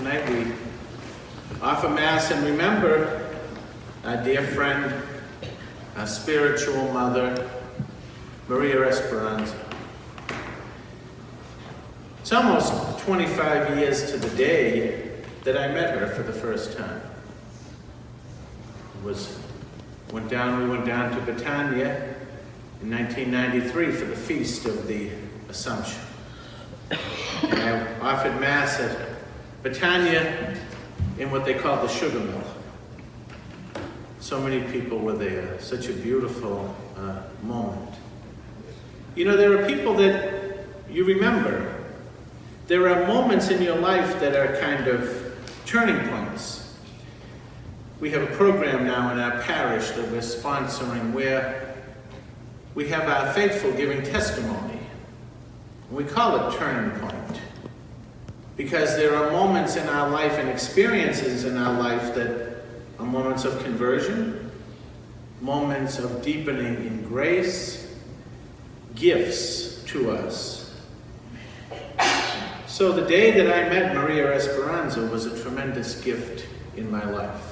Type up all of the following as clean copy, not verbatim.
Tonight we offer Mass and remember our dear friend, our spiritual mother, Maria Esperanza. It's almost 25 years to the day that I met her for the first time. We went down to Betania in 1993 for the Feast of the Assumption. And I offered Mass at Betania in what they call the sugar mill. So many people were there, such a beautiful moment. You know, there are people that you remember. There are moments in your life that are kind of turning points. We have a program now in our parish that we're sponsoring where we have our faithful giving testimony. We call it Turning Point because there are moments in our life and experiences in our life that are moments of conversion, moments of deepening in grace, gifts to us. So the day that I met Maria Esperanza was a tremendous gift in my life.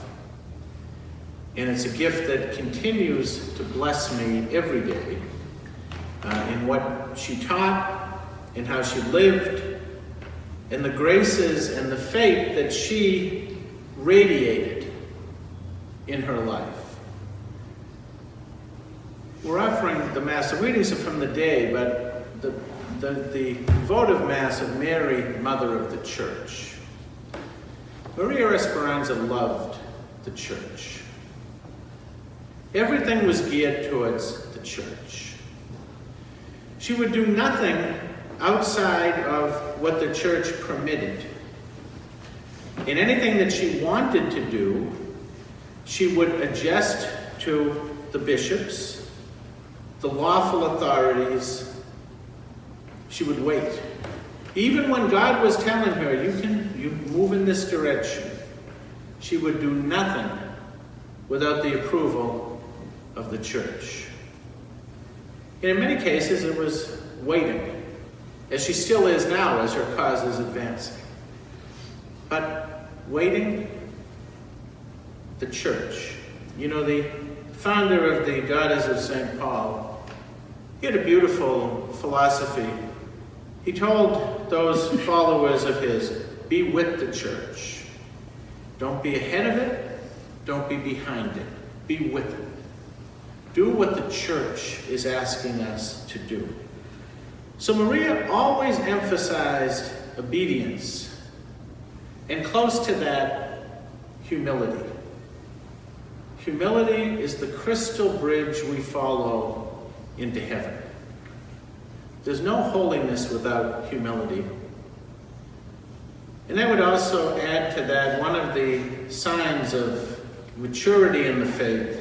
And it's a gift that continues to bless me every day in what she taught, in how she lived, in the graces and the faith that she radiated in her life. We're offering the Mass. The readings are from the day, but the votive Mass of Mary, Mother of the Church. Maria Esperanza loved the Church. Everything was geared towards the Church. She would do nothing outside of what the Church permitted. In anything that she wanted to do, she would adjust to the bishops, the lawful authorities. She would wait. Even when God was telling her, you move in this direction, she would do nothing without the approval of the Church. And in many cases, it was waiting, as she still is now as her cause is advancing. But waiting, the Church. You know, the founder of the Daughters of St. Paul, he had a beautiful philosophy. He told those followers of his, be with the Church. Don't be ahead of it, don't be behind it. Be with it. Do what the Church is asking us to do. So Maria always emphasized obedience, and close to that, humility. Humility is the crystal bridge we follow into heaven. There's no holiness without humility. And I would also add to that, one of the signs of maturity in the faith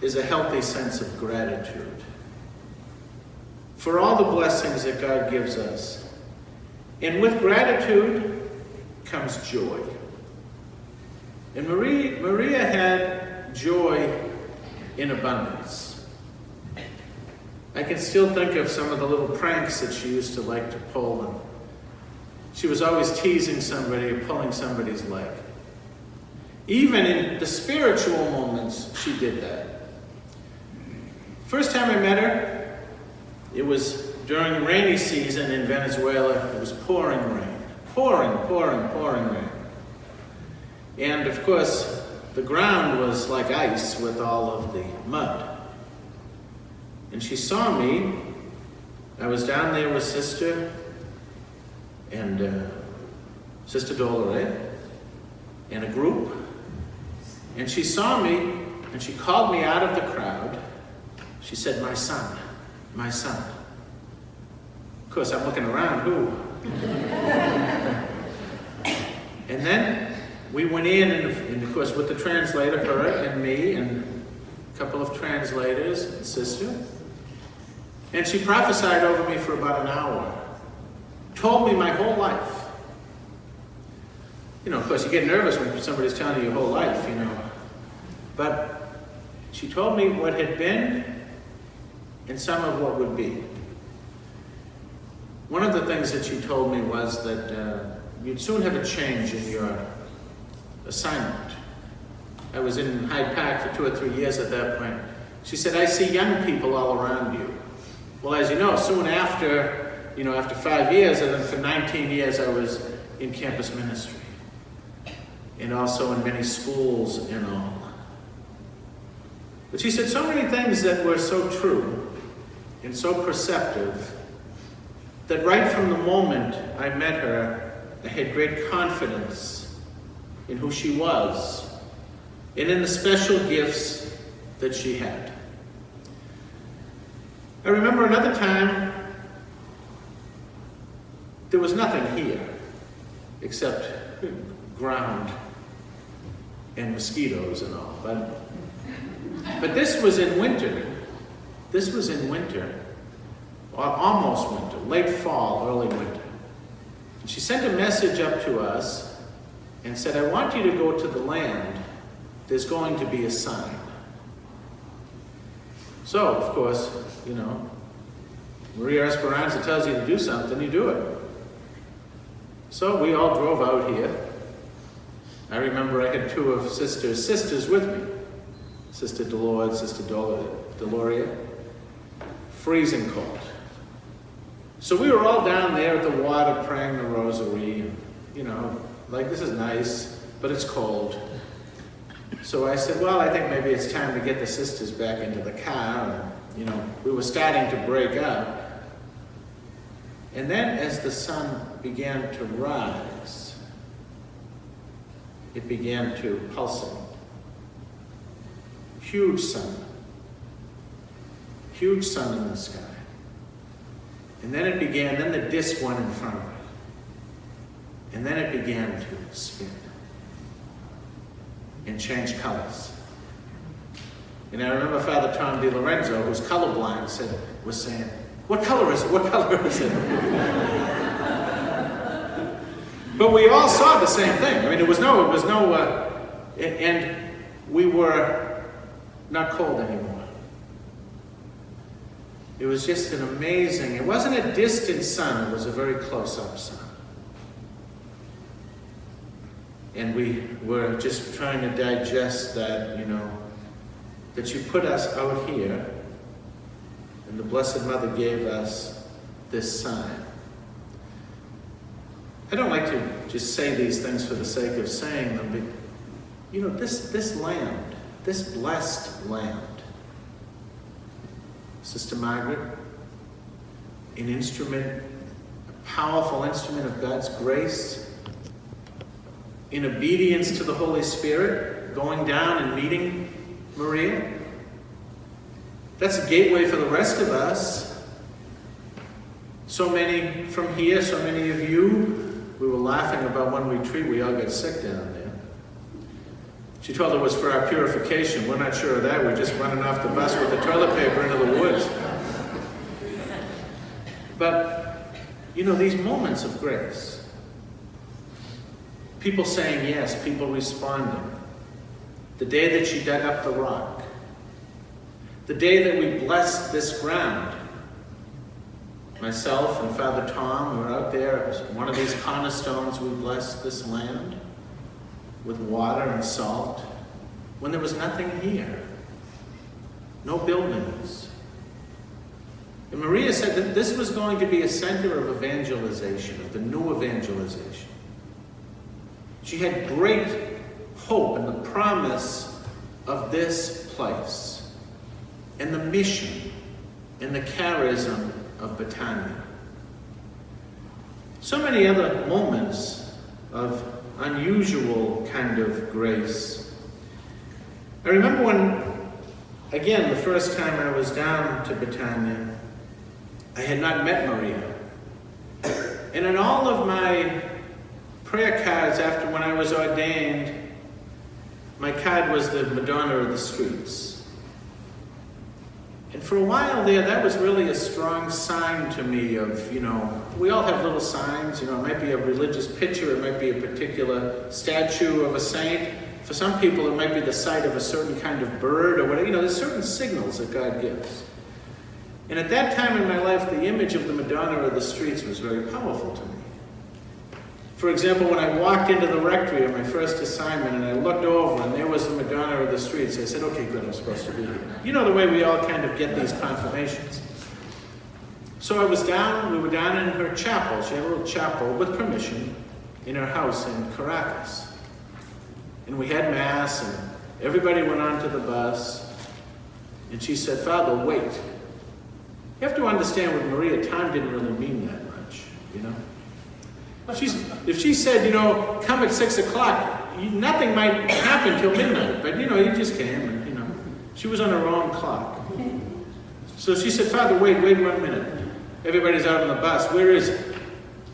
is a healthy sense of gratitude for all the blessings that God gives us. And with gratitude comes joy. And Maria had joy in abundance. I can still think of some of the little pranks that she used to like to pull. And she was always teasing somebody or pulling somebody's leg. Even in the spiritual moments, she did that. First time I met her, it was during rainy season in Venezuela. It was pouring rain. Pouring rain. And of course, the ground was like ice with all of the mud. And she saw me. I was down there with Sister and Sister Dolores and a group. And she saw me and she called me out of the crowd. She said, my son. Of course, I'm looking around, who? And then we went in, and of course, with the translator, her and me, and a couple of translators, and Sister. And she prophesied over me for about an hour. Told me my whole life. You know, of course, you get nervous when somebody's telling you your whole life, you know. But she told me what had been and some of what would be. One of the things that she told me was that you'd soon have a change in your assignment. I was in Hyde Park for 2 or 3 years at that point. She said, I see young people all around you. Well, as you know, soon after, after 5 years, and then for 19 years, I was in campus ministry. And also in many schools and all. But she said so many things that were so true and so perceptive that right from the moment I met her, I had great confidence in who she was and in the special gifts that she had. I remember another time, there was nothing here except ground and mosquitoes and all. But this was in winter. This was in winter, or almost winter, late fall, early winter. And she sent a message up to us and said, I want you to go to the land. There's going to be a sign. So, of course, Maria Esperanza tells you to do something, you do it. So we all drove out here. I remember I had 2 of sisters with me. Sister Dolores, Sister Deloria. Freezing cold. So we were all down there at the water praying the rosary. And, this is nice, but it's cold. So I said, well, I think maybe it's time to get the sisters back into the car. And, we were starting to break up. And then as the sun began to rise, it began to pulsate. Huge sun in the sky. And then then the disc went in front of it. And then it began to spin and change colors. And I remember Father Tom DiLorenzo, who's colorblind, was saying, what color is it? What color is it? But we all saw the same thing. I mean, and we were not cold anymore. It was just an amazing, it wasn't a distant sun, it was a very close-up sun. And we were just trying to digest that, that you put us out here, and the Blessed Mother gave us this sign. I don't like to just say these things for the sake of saying them, but, this land, this blessed land, Sister Margaret, an instrument, a powerful instrument of God's grace, in obedience to the Holy Spirit, going down and meeting Maria. That's a gateway for the rest of us. So many from here, so many of you, we were laughing about one retreat, we all got sick down there. She told it was for our purification. We're not sure of that. We're just running off the bus with the toilet paper into the woods. But, these moments of grace. People saying yes, people responding. The day that she dug up the rock. The day that we blessed this ground. Myself and Father Tom were out there. It was one of these cornerstones. We blessed this land with water and salt, when there was nothing here. No buildings. And Maria said that this was going to be a center of evangelization, of the new evangelization. She had great hope in the promise of this place, and the mission, and the charism of Betania. So many other moments of unusual kind of grace. I remember when, again, the first time I was down to Betania, I had not met Maria. And in all of my prayer cards after when I was ordained, my card was the Madonna of the Streets. And for a while there, that was really a strong sign to me of, we all have little signs, it might be a religious picture, it might be a particular statue of a saint. For some people, it might be the sight of a certain kind of bird or whatever. There's certain signals that God gives. And at that time in my life, the image of the Madonna of the Streets was very powerful to me. For example, when I walked into the rectory on my first assignment and I looked over and there was the Madonna of the streets, I said, okay, good, I'm supposed to be here. You know the way we all kind of get these confirmations. So we were down in her chapel. She had a little chapel with permission in her house in Caracas. And we had Mass and everybody went on to the bus. And she said, Father, wait. You have to understand with Maria, time didn't really mean that much, you know? If she said, you know, come at 6 o'clock, nothing might happen till midnight. But, you know, you just came and, you know, she was on her own clock. So she said, Father, wait 1 minute. Everybody's out on the bus. Where is it?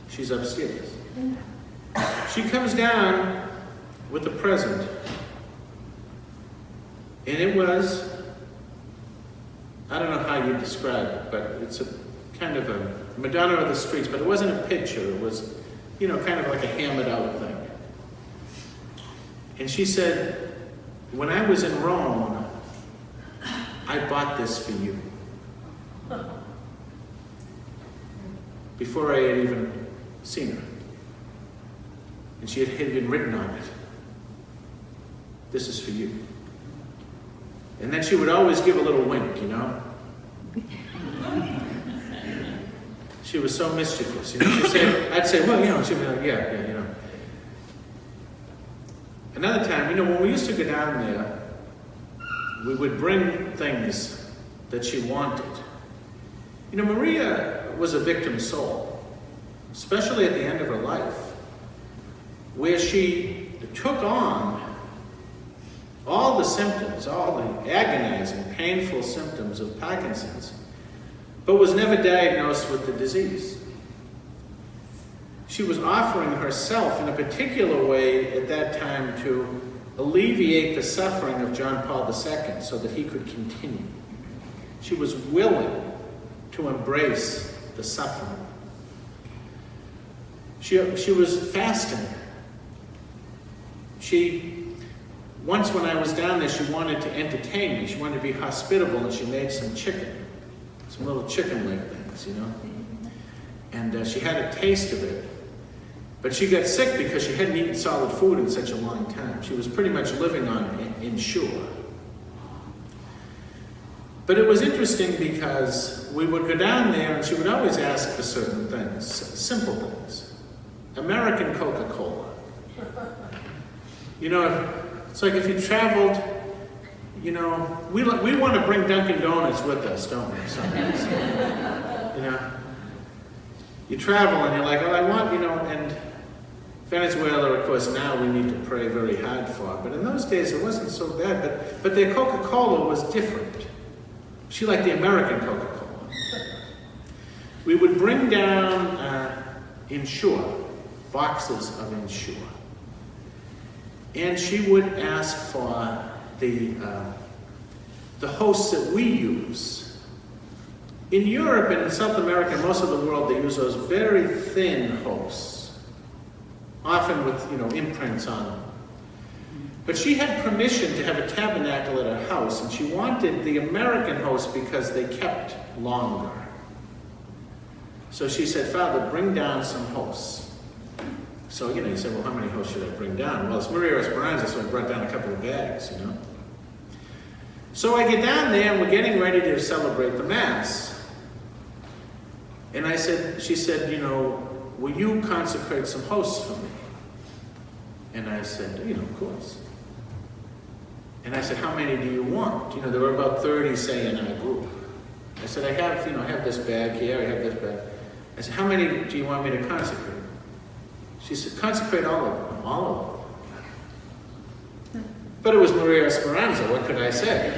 She's upstairs. She comes down with a present. And it was, I don't know how you describe it, but it's a kind of a Madonna of the streets, but it wasn't a picture. It was, you know, kind of like a hammered out thing. And she said, when I was in Rome, I bought this for you. Before I had even seen her. And she had been written on it. This is for you. And then she would always give a little wink, you know. She was so mischievous, you know. I'd say, well, you know, she'd be like, yeah, you know. Another time, you know, when we used to go down there, we would bring things that she wanted. You know, Maria was a victim soul, especially at the end of her life, where she took on all the symptoms, all the agonizing, painful symptoms of Parkinson's, but was never diagnosed with the disease. She was offering herself in a particular way at that time to alleviate the suffering of John Paul II so that he could continue. She was willing to embrace the suffering. She was fasting. Once when I was down there, she wanted to entertain me. She wanted to be hospitable, and she made some little chicken leg things, you know. And she had a taste of it. But she got sick because she hadn't eaten solid food in such a long time. She was pretty much living on Ensure. But it was interesting because we would go down there and she would always ask for certain things, simple things. American Coca-Cola. You know, it's like if you traveled, you know, we want to bring Dunkin' Donuts with us, don't we? Sometimes. You know, you travel and you're like, oh, I want, you know, and Venezuela, of course, now we need to pray very hard for. But in those days, it wasn't so bad. But their Coca-Cola was different. She liked the American Coca-Cola. We would bring down Ensure, boxes of Ensure. And she would ask for the hosts that we use. In Europe and in South America, most of the world, they use those very thin hosts, often with, you know, imprints on them. But she had permission to have a tabernacle at her house, and she wanted the American hosts because they kept longer. So she said, Father, bring down some hosts. So, you know, you said, well, how many hosts should I bring down? Well, it's Maria Esperanza, so I brought down a couple of bags, you know. So I get down there, and we're getting ready to celebrate the Mass. And she said, you know, will you consecrate some hosts for me? And I said, you know, of course. And I said, how many do you want? You know, there were about 30, say, in our group. I said, I have this bag here, I have this bag. I said, how many do you want me to consecrate? She said, consecrate all of them, all of them. But it was Maria Esperanza, what could I say?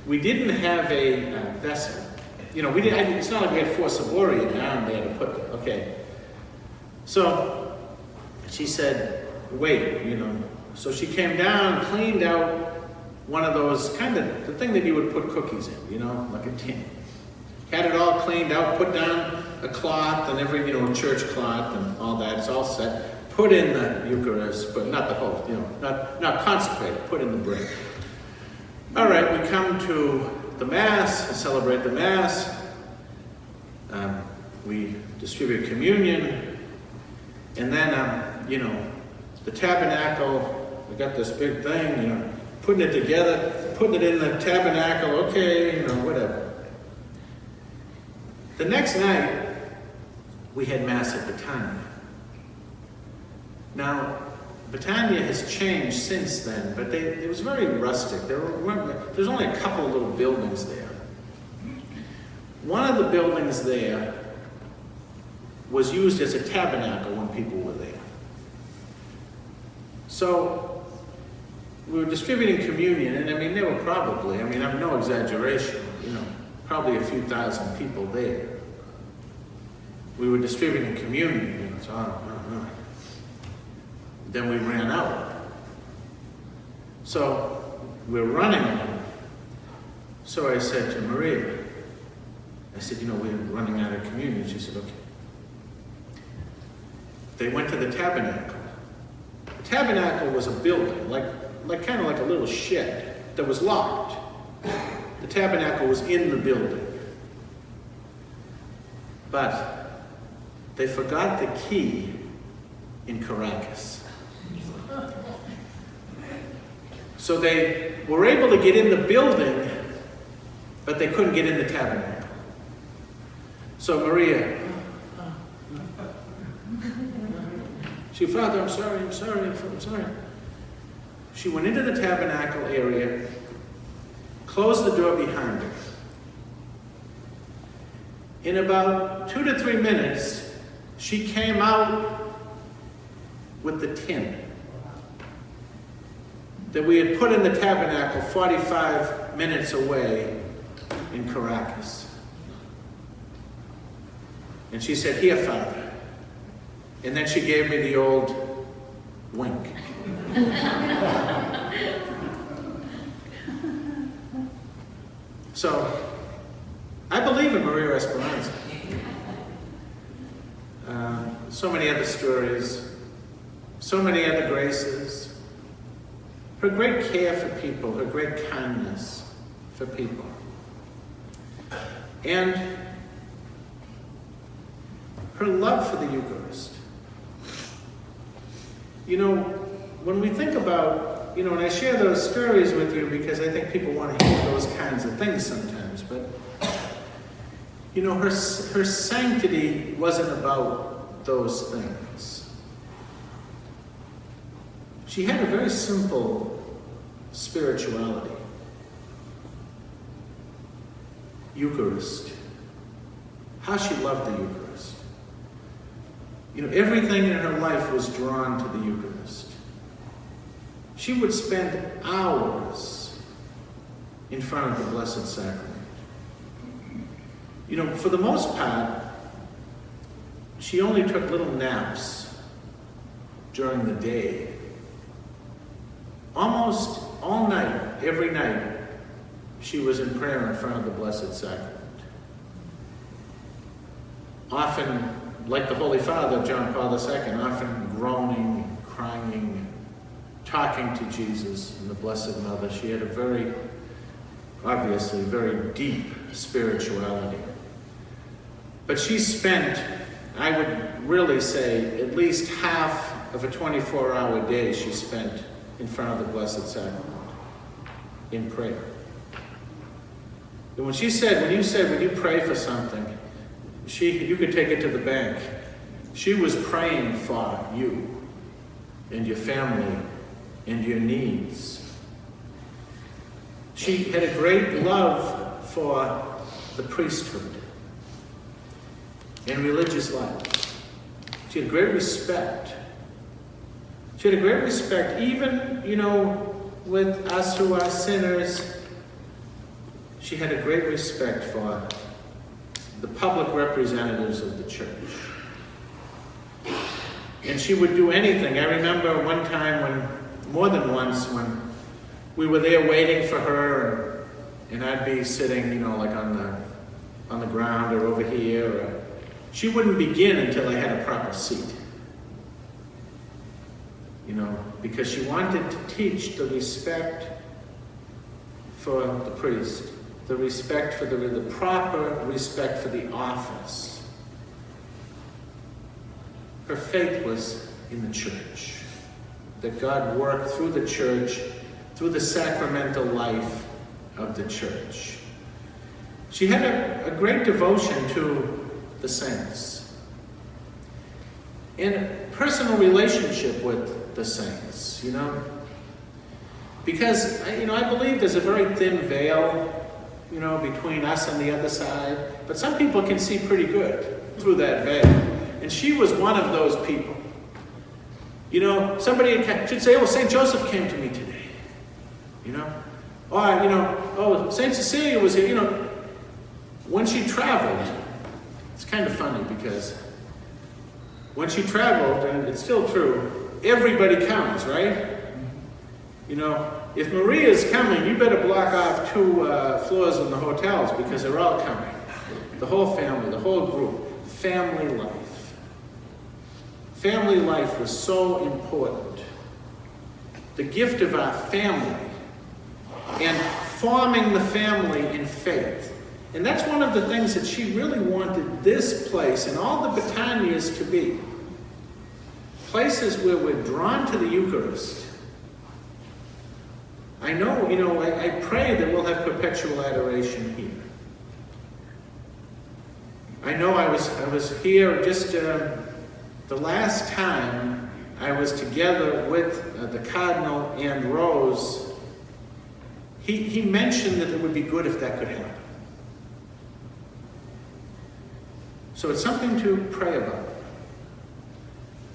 We didn't have a vessel. You know, it's not like we had 4 Saboria down there to put them. Okay. So she said, wait, you know. So she came down, cleaned out one of those, kind of the thing that you would put cookies in, you know, like a tin. Had it all cleaned out, put down a cloth and every, you know, church cloth and all that. It's all set. Put in the Eucharist, but not the whole, you know, not consecrated, put in the bread. All right, we come to the Mass, celebrate the Mass. We distribute communion. And then, the tabernacle, we got this big thing, putting it together, putting it in the tabernacle, okay, whatever. The next night, we had Mass at Betania. Now, Betania has changed since then, but it was very rustic. There's only a couple of little buildings there. One of the buildings there was used as a tabernacle when people were there. So we were distributing communion, and there were probably, I'm no exaggeration, probably a few thousand people there. We were distributing communion, Then we ran out. So we're running out. So I said to Maria, we're running out of communion. She said, okay. They went to the tabernacle. The tabernacle was a building, kind of like a little shed that was locked. The tabernacle was in the building. But they forgot the key in Caracas. So they were able to get in the building, but they couldn't get in the tabernacle. So Maria, she, Father, I'm sorry. She went into the tabernacle area, closed the door behind her. In about 2 to 3 minutes, she came out with the tin that we had put in the tabernacle 45 minutes away in Caracas. And she said, "Here, Father." And then she gave me the old wink. So, I believe in Maria Esperanza. So many other stories, so many other graces. Her great care for people, her great kindness for people. And her love for the Eucharist. When we think about, and I share those stories with you because I think people want to hear those kinds of things sometimes, but, her sanctity wasn't about those things. She had a very simple spirituality. Eucharist. How she loved the Eucharist. Everything in her life was drawn to the Eucharist. She would spend hours in front of the Blessed Sacrament. For the most part, she only took little naps during the day. Almost all night, every night, she was in prayer in front of the Blessed Sacrament. Often, like the Holy Father, John Paul II, often groaning, crying, talking to Jesus and the Blessed Mother. She had a very, obviously, very deep spirituality. But she spent, I would really say, at least half of a 24-hour day she spent in front of the Blessed Sacrament in prayer. And when you pray for something, you could take it to the bank. She was praying for you and your family and your needs. She had a great love for the priesthood and religious life. She had great respect. She had a great respect, even, with us who are sinners. She had a great respect for the public representatives of the church. And she would do anything. I remember one time more than once, when we were there waiting for her, and I'd be sitting, on the ground or over here. She wouldn't begin until I had a proper seat. Because she wanted to teach the respect for the priest, the respect for the proper respect for the office. her faith was in the church. That God worked through the church, through the sacramental life of the church. She had a great devotion to the saints. And a personal relationship with the saints, Because, I believe there's a very thin veil, between us and the other side. But some people can see pretty good through that veil. And she was one of those people. Somebody should say, St. Joseph came to me today. Or, St. Cecilia was here. When she traveled, it's kind of funny because when she traveled, and it's still true, everybody comes, right? If Maria's coming, you better block off 2 floors in the hotels because they're all coming. The whole family, the whole group. Family life. Family life was so important. The gift of our family and forming the family in faith. And that's one of the things that she really wanted this place and all the Betanias to be. Places where we're drawn to the Eucharist. I know, I pray that we'll have perpetual adoration here. I know I was here just the last time I was together with the Cardinal and Rose. He mentioned that it would be good if that could happen. So it's something to pray about.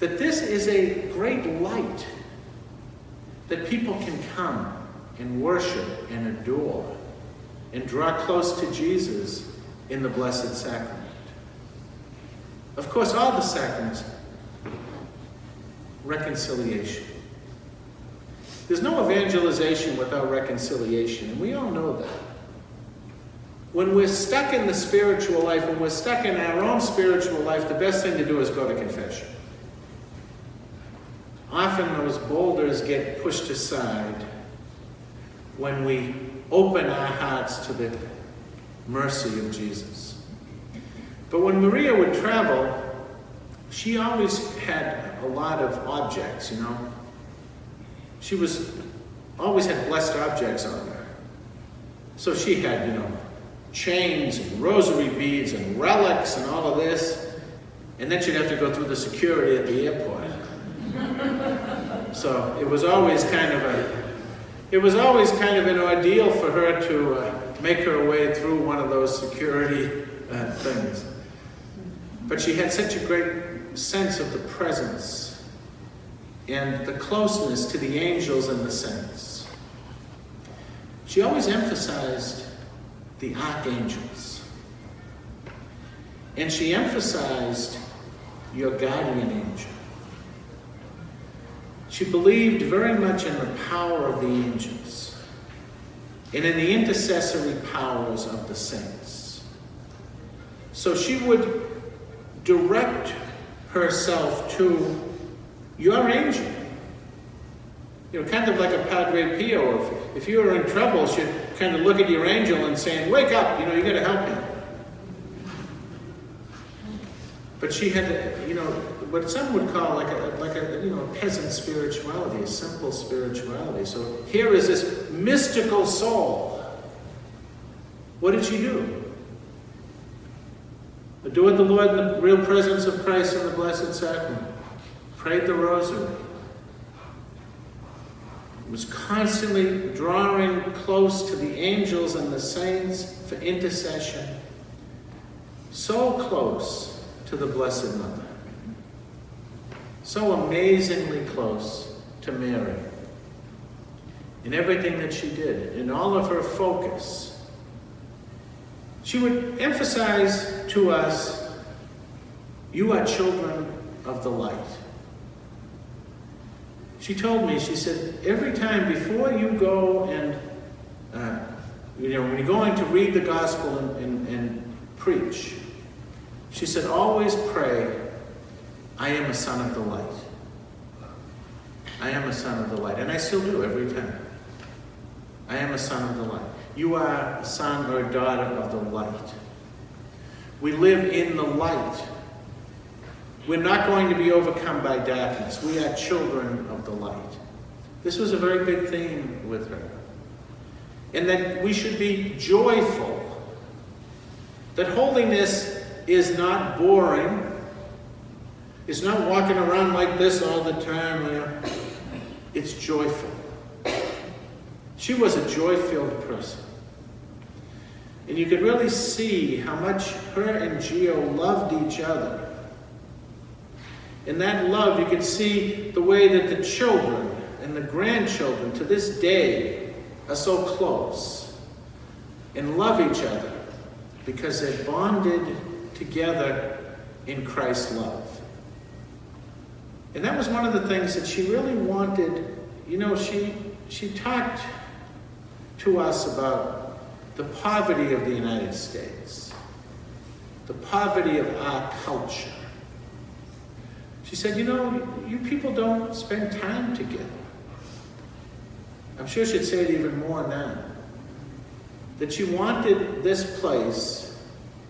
That this is a great light that people can come and worship and adore and draw close to Jesus in the Blessed Sacrament. Of course, all the sacraments, reconciliation. There's no evangelization without reconciliation, and we all know that. When we're stuck in the spiritual life, when we're stuck in our own spiritual life, the best thing to do is go to confession. Often those boulders get pushed aside when we open our hearts to the mercy of Jesus. But when Maria would travel, she always had a lot of objects, She always had blessed objects on her. So she had, chains and rosary beads and relics and all of this. And then she'd have to go through the security at the airport. So it was always kind of an ordeal for her to make her way through one of those security things. But she had such a great sense of the presence and the closeness to the angels and the saints. She always emphasized the archangels. And she emphasized your guardian angel. She believed very much in the power of the angels and in the intercessory powers of the saints. So she would direct herself to your angel. Kind of like a Padre Pio. If you were in trouble, she'd kind of look at your angel and saying, wake up, you got to help him. But she had, what some would call like a peasant spirituality, a simple spirituality. So here is this mystical soul. What did she do? Adored the Lord in the real presence of Christ in the Blessed Sacrament. Prayed the Rosary. Was constantly drawing close to the angels and the saints for intercession. So close to the Blessed Mother. So amazingly close to Mary. In everything that she did, in all of her focus. She would emphasize to us, you are children of the light. She told me, she said, every time before you go and, when you're going to read the gospel and preach, she said, always pray, I am a son of the light. I am a son of the light. And I still do every time. I am a son of the light. You are a son or a daughter of the light. We live in the light. We're not going to be overcome by darkness. We are children of the light. This was a very big theme with her. And that we should be joyful. That holiness is not boring. It's not walking around like this all the time. It's joyful. She was a joy-filled person. And you could really see how much her and Gio loved each other. In that love, you could see the way that the children and the grandchildren to this day are so close and love each other because they're bonded together in Christ's love. And that was one of the things that she really wanted. You know, she talked to us about the poverty of the United States, the poverty of our culture. She said, you know, you people don't spend time together. I'm sure she'd say it even more now. That she wanted this place,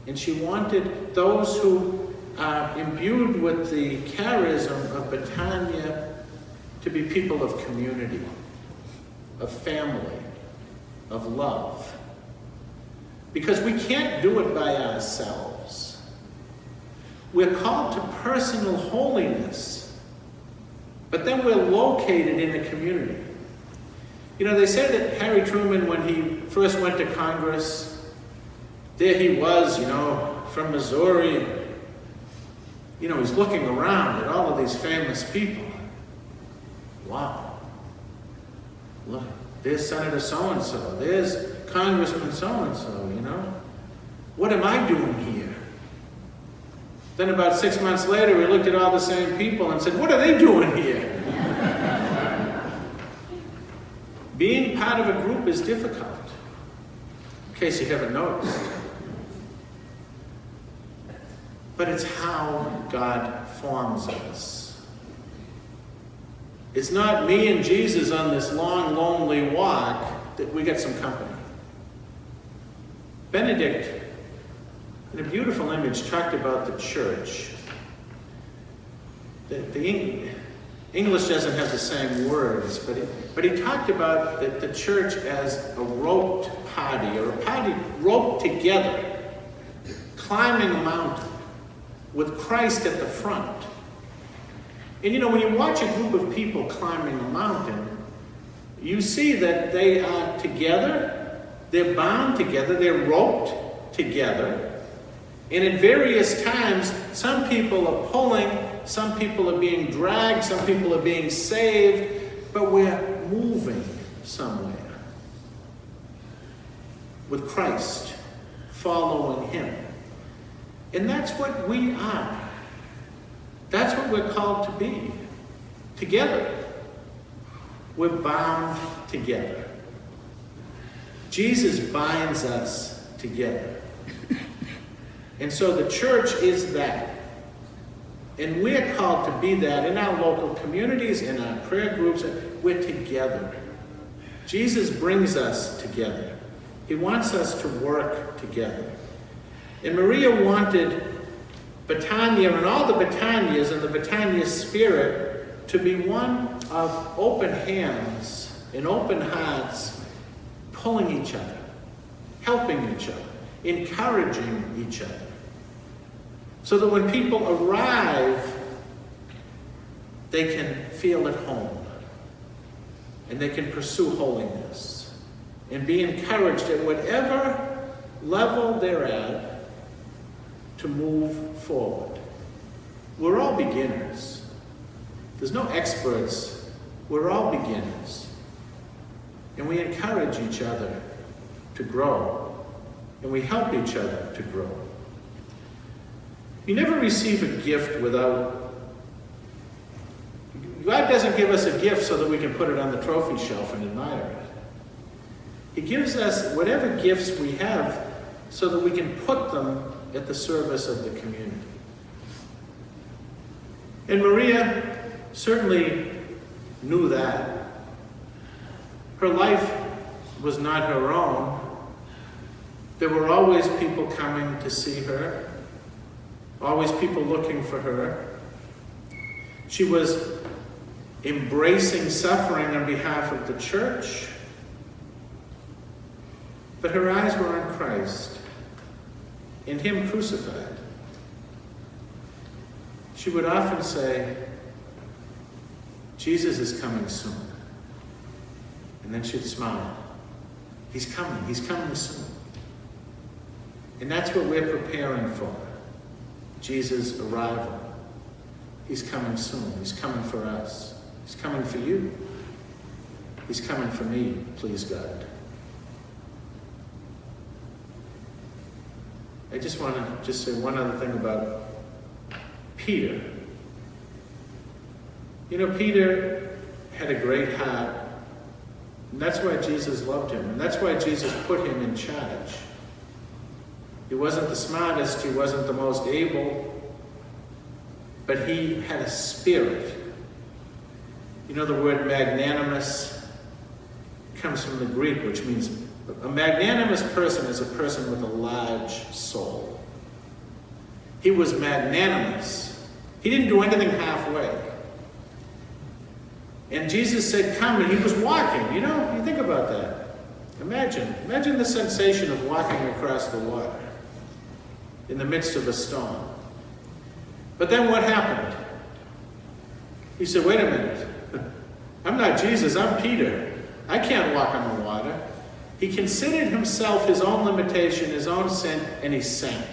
and she wanted those who are imbued with the charism of Betania to be people of community, of family, of love. Because we can't do it by ourselves. We're called to personal holiness, but then we're located in a community. You know, they say that Harry Truman, when he first went to Congress, there he was, you know, from Missouri. You know, he's looking around at all of these famous people. Wow. Look, there's Senator so-and-so. There's Congressman so-and-so, you know. What am I doing here? Then about 6 months later, we looked at all the same people and said, what are they doing here? Being part of a group is difficult, in case you haven't noticed. But it's how God forms us. It's not me and Jesus on this long, lonely walk that we get some company. Benedict, in a beautiful image, talked about the church. The English doesn't have the same words, but he talked about the church as a roped party, or a party roped together, climbing a mountain with Christ at the front. And you know, when you watch a group of people climbing a mountain, you see that they are together, they're bound together, they're roped together. And at various times, some people are pulling, some people are being dragged, some people are being saved, but we're moving somewhere with Christ, following him. And that's what we are. That's what we're called to be, together. We're bound together. Jesus binds us together. And so the church is that. And we're called to be that in our local communities, in our prayer groups. We're together. Jesus brings us together. He wants us to work together. And Maria wanted Betania and all the Betanias and the Betania spirit to be one of open hands and open hearts, pulling each other, helping each other, encouraging each other. So that when people arrive, they can feel at home. And they can pursue holiness. And be encouraged at whatever level they're at to move forward. We're all beginners. There's no experts. We're all beginners. And we encourage each other to grow. And we help each other to grow. You never receive a gift without... God doesn't give us a gift so that we can put it on the trophy shelf and admire it. He gives us whatever gifts we have so that we can put them at the service of the community. And Maria certainly knew that. Her life was not her own. There were always people coming to see her. Always people looking for her. She was embracing suffering on behalf of the church. But her eyes were on Christ, and Him crucified. She would often say, Jesus is coming soon. And then she'd smile. He's coming soon. And that's what we're preparing for, Jesus' arrival. He's coming soon. He's coming for us. He's coming for you. He's coming for me, please God. I just want to say one other thing about Peter. You know, Peter had a great heart, and that's why Jesus loved him, and that's why Jesus put him in charge. He wasn't the smartest, he wasn't the most able, but he had a spirit. You know, the word magnanimous comes from the Greek, which means a magnanimous person is a person with a large soul. He was magnanimous. He didn't do anything halfway. And Jesus said, come, and he was walking. You know, you think about that. Imagine the sensation of walking across the water in the midst of a storm. But then what happened? He said, wait a minute. I'm not Jesus, I'm Peter. I can't walk on the water. He considered himself his own limitation, his own sin, and he sank.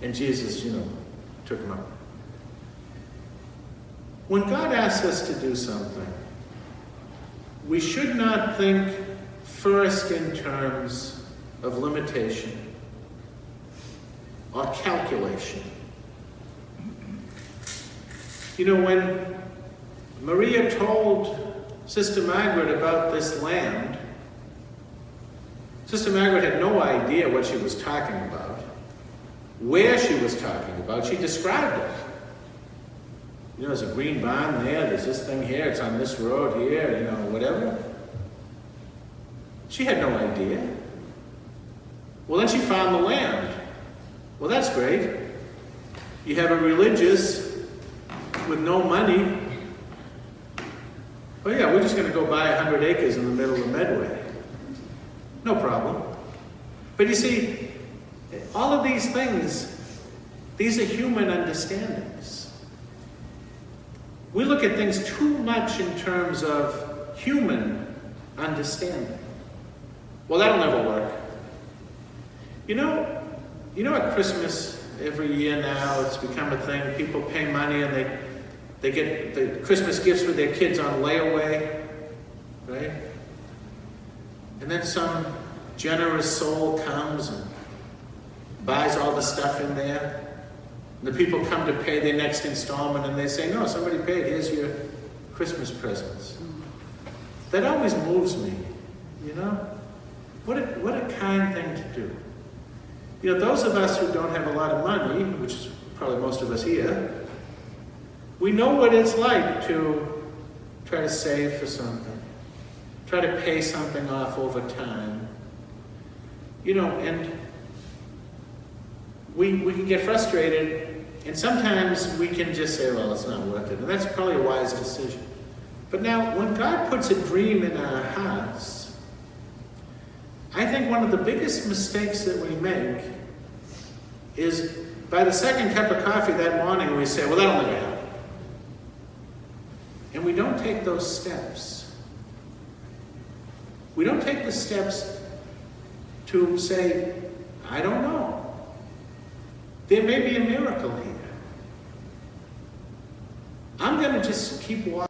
And Jesus, took him up. When God asks us to do something, we should not think first in terms of limitation or calculation. You know, when Maria told Sister Margaret about this land, Sister Margaret had no idea what she was talking about, where she was talking about. She described it. You know, there's a green barn there, there's this thing here, it's on this road here, whatever. She had no idea. Well, then she found the land. Well, that's great. You have a religious with no money. Oh yeah, we're just going to go buy 100 acres in the middle of Medway. No problem. But you see, all of these things, these are human understandings. We look at things too much in terms of human understanding. Well, that'll never work. You know at Christmas every year now, it's become a thing. People pay money and they get the Christmas gifts for their kids on layaway, right? And then some generous soul comes and buys all the stuff in there. And the people come to pay their next installment and they say, no, somebody paid, here's your Christmas presents. That always moves me, What a kind thing to do. Those of us who don't have a lot of money, which is probably most of us here, we know what it's like to try to save for something, try to pay something off over time. And we can get frustrated, and sometimes we can just say, well, it's not worth it. And that's probably a wise decision. But now, when God puts a dream in our hearts, I think one of the biggest mistakes that we make is by the second cup of coffee that morning, we say, well, that'll never happen. And we don't take those steps. We don't take the steps to say, I don't know. There may be a miracle here. I'm going to just keep walking.